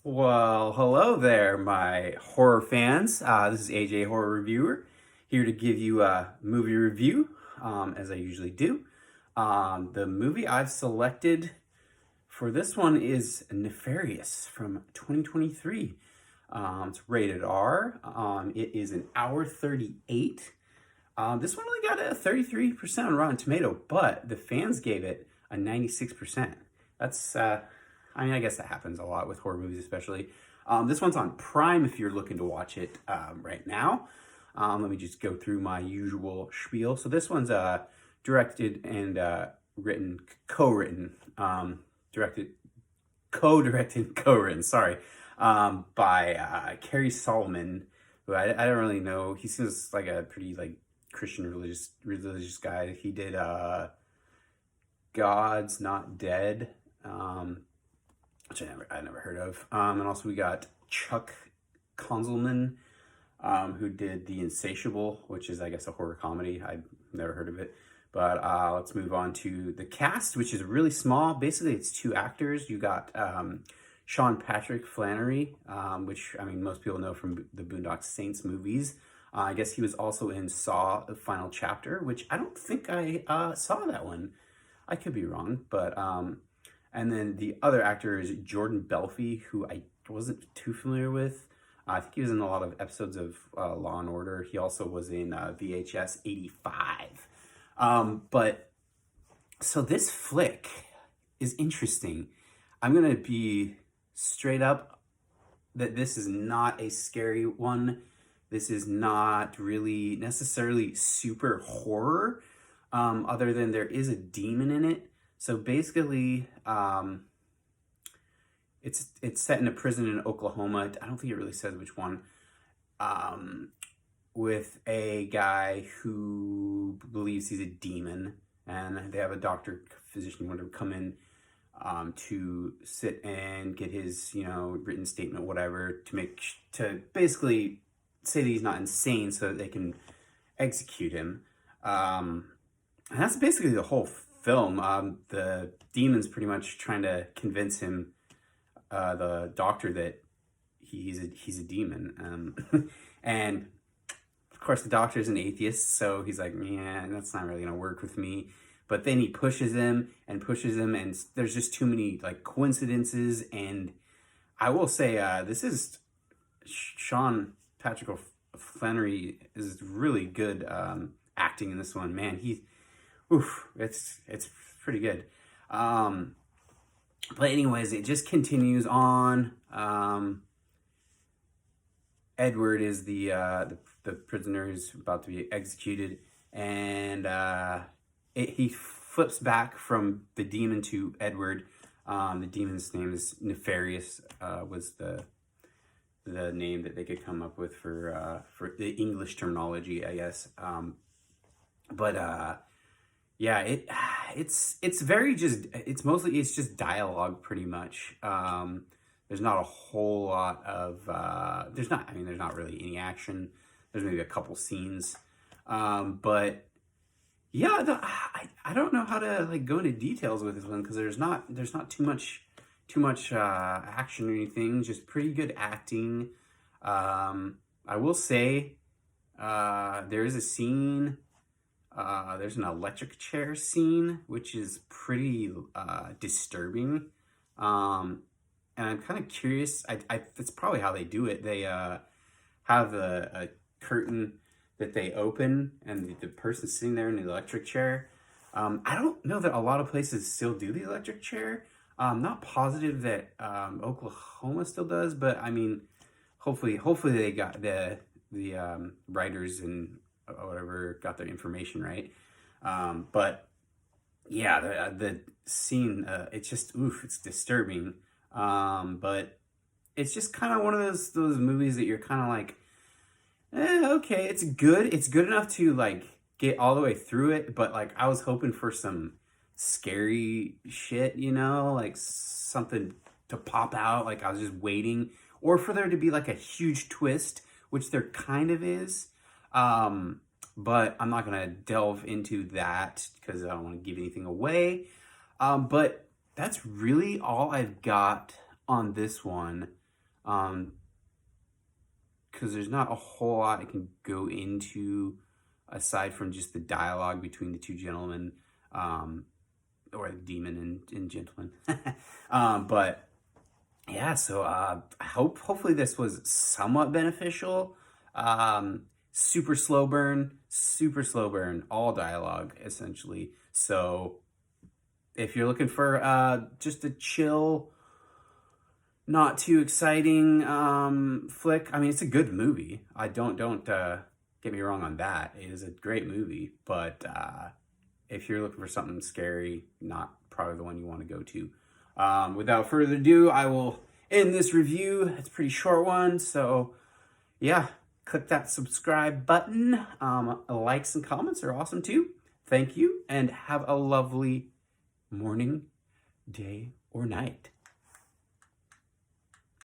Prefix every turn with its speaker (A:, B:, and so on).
A: Well, hello there, my horror fans. This is AJ Horror Reviewer, here to give you a movie review, as I usually do. The movie I've selected for this one is Nefarious from 2023. It's rated R. It is an hour 38. This one only got a 33% on Rotten Tomato, but the fans gave it a 96%. That's I guess that happens a lot with horror movies, especially. This one's on Prime if you're looking to watch it right now. Let me just go through my usual spiel. So this one's directed and written, co-written, directed, co-directed, co-written. Sorry, by Carrie Solomon, who I don't really know. He seems like a pretty Christian religious guy. He did God's Not Dead. Which I never heard of. And also we got Chuck Konzelman, who did The Insatiable, which is, I guess, a horror comedy. I've never heard of it. But let's move on to the cast, which is really small. Basically, it's two actors. You got Sean Patrick Flanery, which, I mean, most people know from the Boondock Saints movies. I guess he was also in Saw, The Final Chapter, which I don't think I saw that one. I could be wrong, but... And then the other actor is Jordan Belfi, who I wasn't too familiar with. I think he was in a lot of episodes of Law and Order. He also was in VHS 85. But so this flick is interesting. I'm going to be straight up that this is not a scary one. This is not really necessarily super horror, other than there is a demon in it. So basically, it's set in a prison in Oklahoma. I don't think it really says which one. With a guy who believes he's a demon, and they have a doctor, physician, who come in to sit and get his, written statement, whatever, to basically say that he's not insane, so that they can execute him. And that's basically the whole film. The demon's pretty much trying to convince him, the doctor, that he's a demon. And of course the doctor's an atheist, so he's like, yeah, that's not really gonna work with me. But then he pushes him, and there's just too many coincidences. And I will say, this is Sean Patrick Flanery is really good acting in this one. Man, it's pretty good. But anyways, it just continues on. Edward is the prisoner who's about to be executed, and he flips back from the demon to Edward. The demon's name is Nefarious. Was the name that they could come up with for the English terminology, I guess. Yeah, it's very it's just dialogue, pretty much. There's not a whole lot of there's not really any action. There's maybe a couple scenes, but yeah, I don't know how to go into details with this one, because there's not too much action or anything. Just pretty good acting. I will say there is a scene. There's an electric chair scene, which is pretty disturbing. And I'm kind of curious. That's probably how they do it. They have a curtain that they open, and the person's sitting there in the electric chair. I don't know that a lot of places still do the electric chair. I'm not positive that Oklahoma still does, but I mean, hopefully they got the writers and whatever got their information right. But yeah, the scene, it's just, it's disturbing. But it's just kind of one of those movies that you're kind of like, okay, it's good. It's good enough to get all the way through it. But I was hoping for some scary shit, something to pop out. I was just waiting, or for there to be a huge twist, which there kind of is. But I'm not going to delve into that because I don't want to give anything away. But that's really all I've got on this one. Because there's not a whole lot I can go into aside from just the dialogue between the two gentlemen, or demon and gentleman. But yeah, so hopefully this was somewhat beneficial. Super slow burn, all dialogue essentially. So if you're looking for just a chill, not too exciting flick, I mean, it's a good movie. I don't get me wrong on that. It is a great movie, but if you're looking for something scary, not probably the one you want to go to. Without further ado, I will end this review. It's a pretty short one, so yeah, click that subscribe button. Likes and comments are awesome too. Thank you, and have a lovely morning, day, or night.